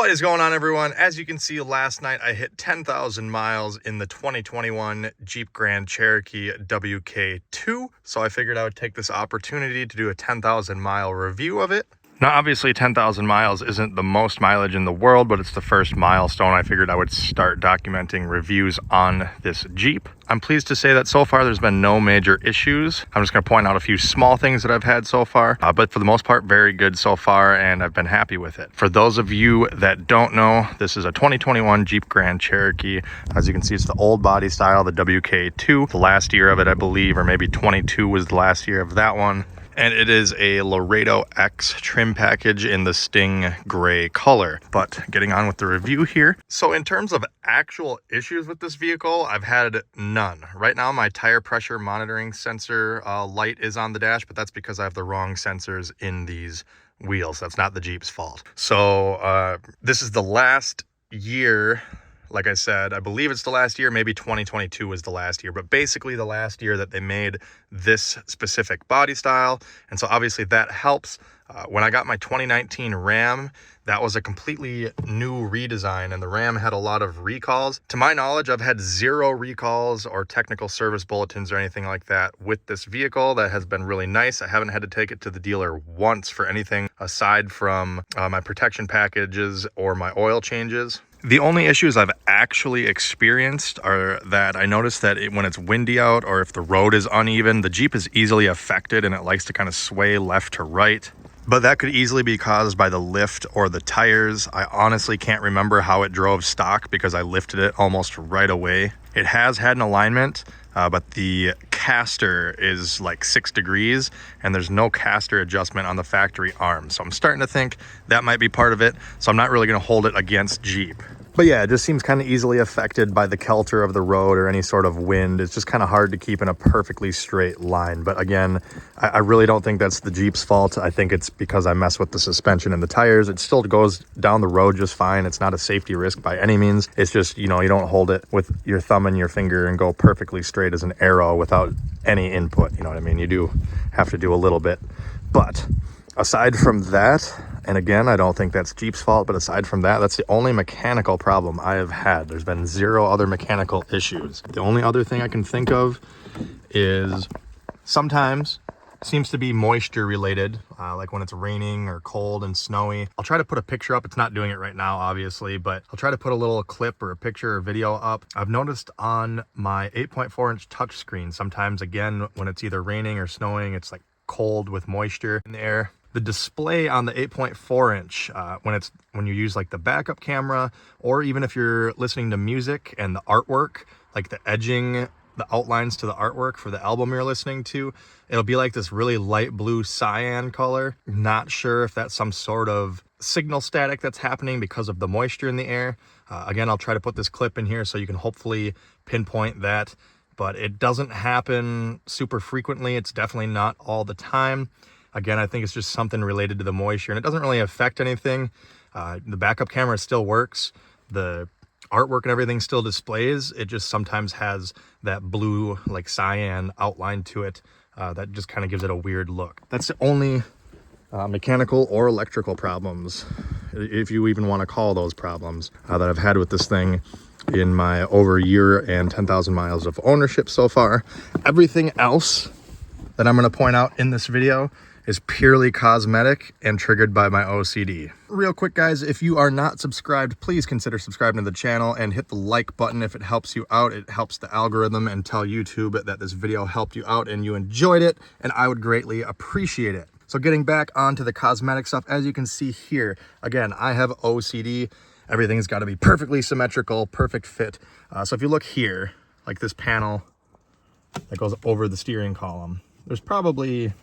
What is going on, everyone? As you can see, last night I hit 10,000 miles in the 2021 Jeep Grand Cherokee WK2. So I figured I would take this opportunity to do a 10,000 mile review of it. Now, obviously 10,000 miles isn't the most mileage in the world, but it's the first milestone. I figured I would start documenting reviews on this Jeep. I'm pleased to say that so far there's been no major issues. I'm just going to point out a few small things that I've had so far, but for the most part, very good so far, and I've been happy with it. For those of you that don't know, this is a 2021 Jeep Grand Cherokee. As you can see, it's the old body style, the WK2. The last year of it, I believe, or maybe 22 was the last year of that one. And it is a Laredo X trim package in the Sting gray color. But getting on with the review here. So in terms of actual issues with this vehicle, I've had none. Right now, my tire pressure monitoring sensor light is on the dash, but that's because I have the wrong sensors in these wheels. That's not the Jeep's fault. So this is the last year. Like I said, I believe it's the last year, maybe 2022 was the last year, but basically the last year that they made this specific body style. And so obviously that helps. When I got my 2019 Ram, that was a completely new redesign, and the Ram had a lot of recalls. To my knowledge, I've had 0 recalls or technical service bulletins or anything like that with this vehicle. That has been really nice. I haven't had to take it to the dealer once for anything aside from my protection packages or my oil changes. The only issues I've actually experienced are that I noticed that when it's windy out or if the road is uneven, the Jeep is easily affected and it likes to kind of sway left to right. But that could easily be caused by the lift or the tires. I honestly can't remember how it drove stock because I lifted it almost right away. It has had an alignment, but the caster is like 6 degrees and there's no caster adjustment on the factory arm. So I'm starting to think that might be part of it. So I'm not really going to hold it against Jeep. But yeah, it just seems kind of easily affected by the kelter of the road or any sort of wind. It's just kind of hard to keep in a perfectly straight line. But again, I really don't think that's the Jeep's fault. I think it's because I mess with the suspension and the tires. It still goes down the road just fine. It's not a safety risk by any means. It's just, you know, you don't hold it with your thumb and your finger and go perfectly straight as an arrow without any input. You know what I mean? You do have to do a little bit. But aside from that, and again, I don't think that's Jeep's fault, but aside from that, that's the only mechanical problem I have had. There's been 0 other mechanical issues. The only other thing I can think of is sometimes seems to be moisture related, like when it's raining or cold and snowy. I'll try to put a picture up. It's not doing it right now, obviously, but I'll try to put a little clip or a picture or video up. I've noticed on my 8.4-inch touchscreen, sometimes again, when it's either raining or snowing, it's like cold with moisture in the air. The display on the 8.4-inch, when you use like the backup camera, or even if you're listening to music and the artwork, like the edging, the outlines to the artwork for the album you're listening to, it'll be like this really light blue cyan color. Not sure if that's some sort of signal static that's happening because of the moisture in the air. Again, I'll try to put this clip in here so you can hopefully pinpoint that, but it doesn't happen super frequently. It's definitely not all the time. Again, I think it's just something related to the moisture, and it doesn't really affect anything. The backup camera still works. The artwork and everything still displays. It just sometimes has that blue, like cyan outline to it that just kind of gives it a weird look. That's the only mechanical or electrical problems, if you even want to call those problems, that I've had with this thing in my over a year and 10,000 miles of ownership so far. Everything else that I'm going to point out in this video is purely cosmetic and triggered by my OCD. Real quick, guys, if you are not subscribed, please consider subscribing to the channel and hit the like button if it helps you out. It helps the algorithm and tell YouTube that this video helped you out and you enjoyed it, and I would greatly appreciate it. So getting back onto the cosmetic stuff, as you can see here, again, I have OCD. Everything's got to be perfectly symmetrical, perfect fit. So if you look here, like this panel that goes over the steering column, there's probably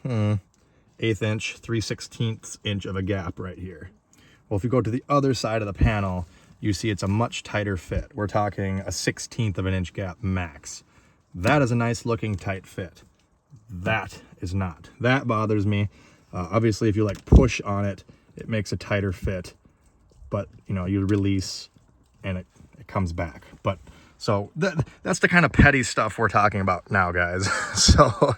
1/8 inch, 3/16 inch of a gap right here. Well, if you go to the other side of the panel, you see it's a much tighter fit. We're talking a 1/16 of an inch gap max. That is a nice looking tight fit. That is not. That bothers me. Obviously, if you like push on it, it makes a tighter fit, but you know, you release and it comes back. But so that's the kind of petty stuff we're talking about now, guys. So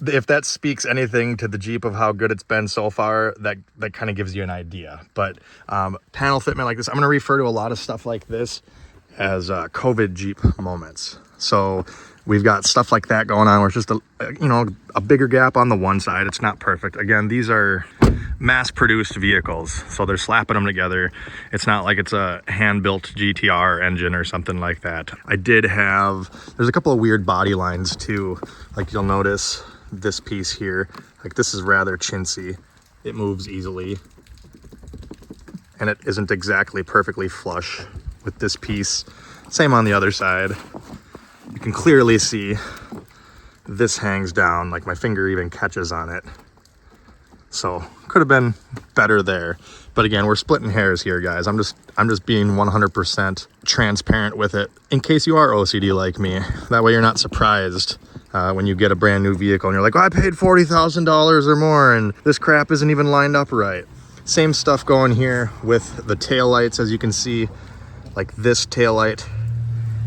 if that speaks anything to the Jeep of how good it's been so far, that kind of gives you an idea. But panel fitment like this, I'm going to refer to a lot of stuff like this as COVID Jeep moments. So we've got stuff like that going on where it's just a bigger gap on the one side. It's not perfect. Again, these are mass-produced vehicles, so they're slapping them together. It's not like it's a hand-built GTR engine or something like that. There's a couple of weird body lines too. Like you'll notice this piece here, like this is rather chintzy. It moves easily, and it isn't exactly perfectly flush with this piece. Same on the other side. You can clearly see this hangs down, like my finger even catches on it. So could have been better there. But again, we're splitting hairs here, guys. I'm just being 100% transparent with it in case you are OCD like me. That way you're not surprised when you get a brand new vehicle and you're like, oh, I paid $40,000 or more and this crap isn't even lined up right. Same stuff going here with the taillights. As you can see, like this taillight,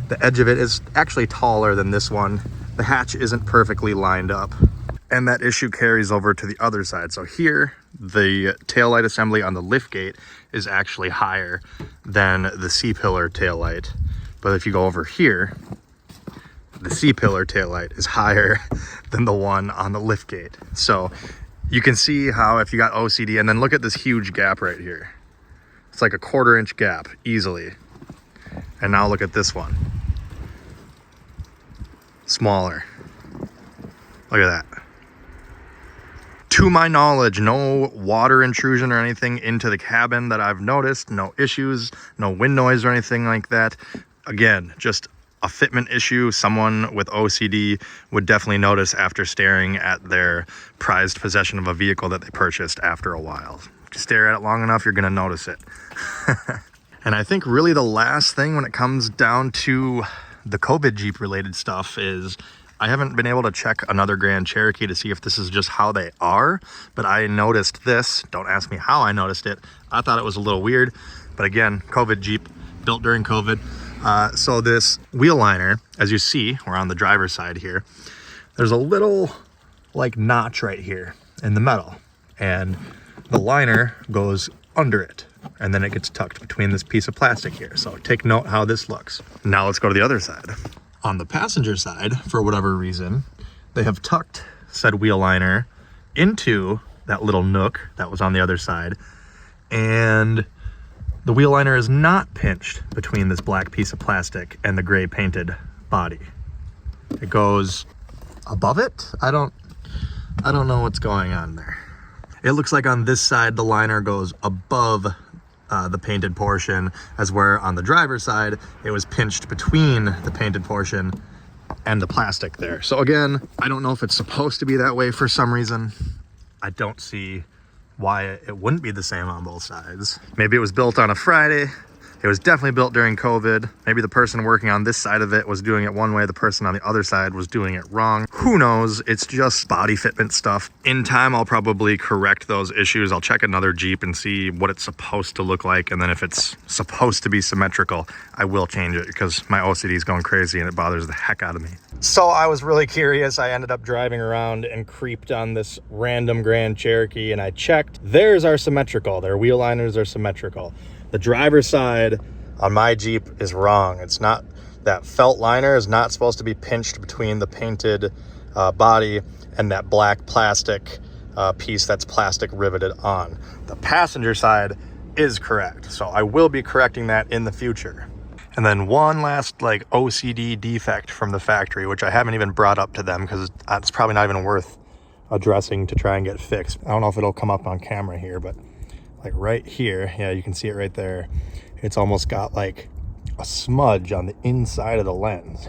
the edge of it is actually taller than this one. The hatch isn't perfectly lined up. And that issue carries over to the other side. So here, the taillight assembly on the liftgate is actually higher than the C-pillar taillight. But if you go over here, the C-pillar taillight is higher than the one on the liftgate. So you can see how if you got OCD, and then look at this huge gap right here. It's like a 1/4 inch gap easily. And now look at this one. Smaller. Look at that. To my knowledge, no water intrusion or anything into the cabin that I've noticed. No issues, no wind noise or anything like that. Again, just a fitment issue someone with OCD would definitely notice after staring at their prized possession of a vehicle that they purchased after a while. If you stare at it long enough, you're going to notice it. And I think really the last thing when it comes down to the COVID Jeep related stuff is I haven't been able to check another Grand Cherokee to see if this is just how they are, but I noticed this. Don't ask me how I noticed it. I thought it was a little weird, but again, COVID Jeep, built during COVID. So this wheel liner, as you see, we're on the driver's side here, there's a little like notch right here in the metal, and the liner goes under it, and then it gets tucked between this piece of plastic here. So take note how this looks. Now let's go to the other side. On the passenger side, for whatever reason, they have tucked said wheel liner into that little nook that was on the other side, and the wheel liner is not pinched between this black piece of plastic and the gray painted body. It goes above it. I don't know what's going on there. It looks like on this side the liner goes above the painted portion, as where on the driver's side it was pinched between the painted portion and the plastic there. So again, I don't know if it's supposed to be that way for some reason. I don't see why it wouldn't be the same on both sides. Maybe it was built on a Friday. It was definitely built during COVID. Maybe the person working on this side of it was doing it one way, the person on the other side was doing it wrong. Who knows? It's just body fitment stuff. In time, I'll probably correct those issues. I'll check another Jeep and see what it's supposed to look like. And then if it's supposed to be symmetrical, I will change it because my OCD is going crazy and it bothers the heck out of me. So I was really curious. I ended up driving around and creeped on this random Grand Cherokee and I checked. Theirs are symmetrical. Their wheel liners are symmetrical. The driver's side on my Jeep is wrong. It's not, that felt liner is not supposed to be pinched between the painted body and that black plastic piece that's plastic riveted on. The passenger side is correct. So I will be correcting that in the future. And then one last like OCD defect from the factory, which I haven't even brought up to them because it's probably not even worth addressing to try and get fixed. I don't know if it'll come up on camera here, but like right here, yeah, you can see it right there. It's almost got like a smudge on the inside of the lens,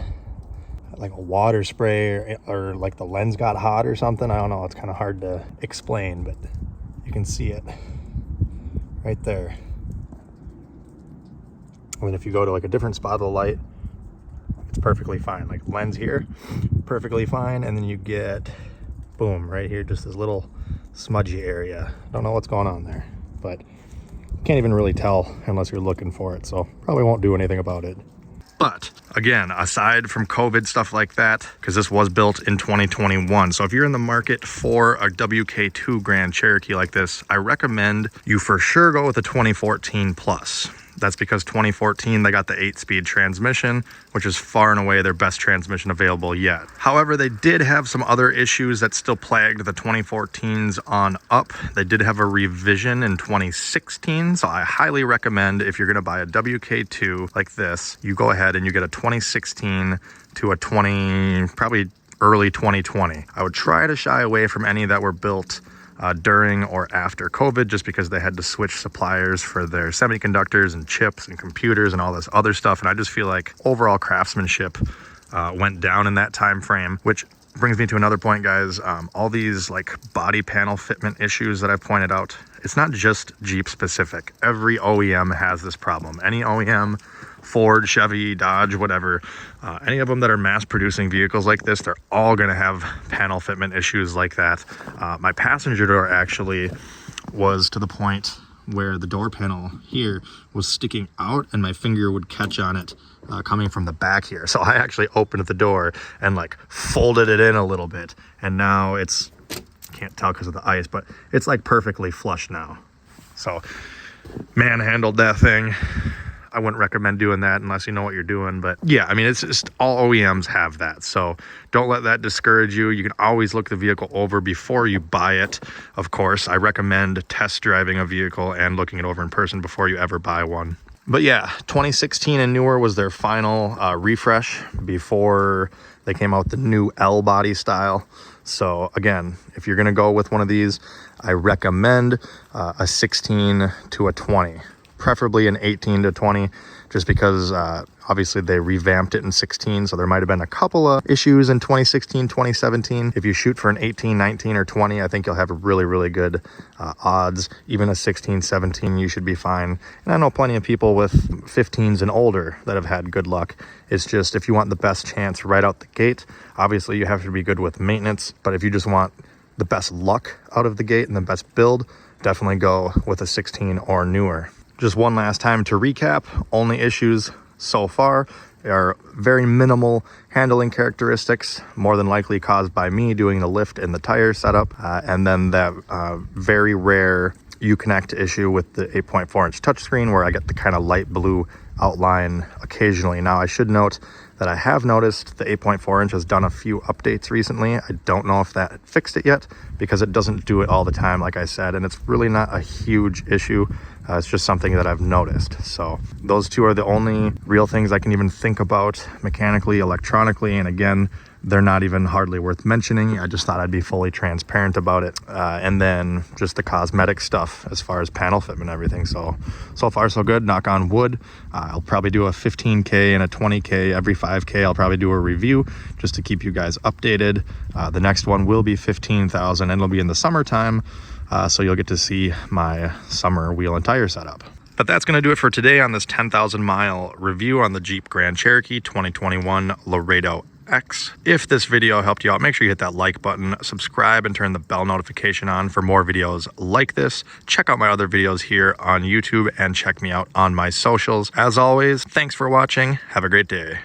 like a water spray or like the lens got hot or something. I don't know, it's kind of hard to explain, but you can see it right there. I mean, if you go to like a different spot of the light, it's perfectly fine. Like lens here, perfectly fine. And then you get, boom, right here, just this little smudgy area. Don't know what's going on there, but can't even really tell unless you're looking for it. So probably won't do anything about it. But again, aside from COVID, stuff like that, because this was built in 2021. So if you're in the market for a WK2 Grand Cherokee like this, I recommend you for sure go with a 2014 plus. That's because 2014, they got the 8-speed transmission, which is far and away their best transmission available yet. However, they did have some other issues that still plagued the 2014s on up. They did have a revision in 2016, so I highly recommend if you're gonna buy a WK2 like this, you go ahead and you get a 2016 to a probably early 2020. I would try to shy away from any that were built during or after COVID, just because they had to switch suppliers for their semiconductors and chips and computers and all this other stuff. And I just feel like overall craftsmanship went down in that time frame, which brings me to another point, guys. All these like body panel fitment issues that I've pointed out, it's not just Jeep specific. Every OEM has this problem. Any OEM, Ford, Chevy, Dodge, whatever, any of them that are mass producing vehicles like this, they're all going to have panel fitment issues like that. My passenger door actually was to the point where the door panel here was sticking out and my finger would catch on it coming from the back here. So I actually opened the door and like folded it in a little bit, and now it's, can't tell because of the ice, but it's like perfectly flush now. So manhandled that thing. I wouldn't recommend doing that unless you know what you're doing. But yeah, I mean, it's just all OEMs have that. So don't let that discourage you. You can always look the vehicle over before you buy it. Of course, I recommend test driving a vehicle and looking it over in person before you ever buy one. But yeah, 2016 and newer was their final refresh before they came out with the new L body style. So again, if you're gonna go with one of these, I recommend a 16 to a 20. Preferably an 18 to 20, just because obviously they revamped it in 16, so there might have been a couple of issues in 2016, 2017. If you shoot for an 18, 19, or 20, I think you'll have really good odds. Even a 16, 17, you should be fine. And I know plenty of people with 15s and older that have had good luck. It's just if you want the best chance right out the gate, obviously you have to be good with maintenance, but if you just want the best luck out of the gate and the best build, definitely go with a 16 or newer. Just one last time to recap, only issues so far are very minimal handling characteristics, more than likely caused by me doing the lift and the tire setup, and then that very rare Uconnect issue with the 8.4-inch touchscreen where I get the kind of light blue outline occasionally. Now, I should note that I have noticed the 8.4-inch has done a few updates recently. I don't know if that fixed it yet because it doesn't do it all the time, like I said, and it's really not a huge issue. It's just something that I've noticed. So those two are the only real things I can even think about mechanically, electronically, and again, they're not even hardly worth mentioning. I just thought I'd be fully transparent about it. And then just the cosmetic stuff as far as panel fitment and everything. So far so good, knock on wood. I'll probably do a 15K and a 20K. Every 5K, I'll probably do a review just to keep you guys updated. The next one will be 15,000 and it'll be in the summertime. So you'll get to see my summer wheel and tire setup. But that's going to do it for today on this 10,000 mile review on the Jeep Grand Cherokee 2021 Laredo X. If this video helped you out, make sure you hit that like button, subscribe, and turn the bell notification on for more videos like this. Check out my other videos here on YouTube and check me out on my socials. As always, thanks for watching. Have a great day.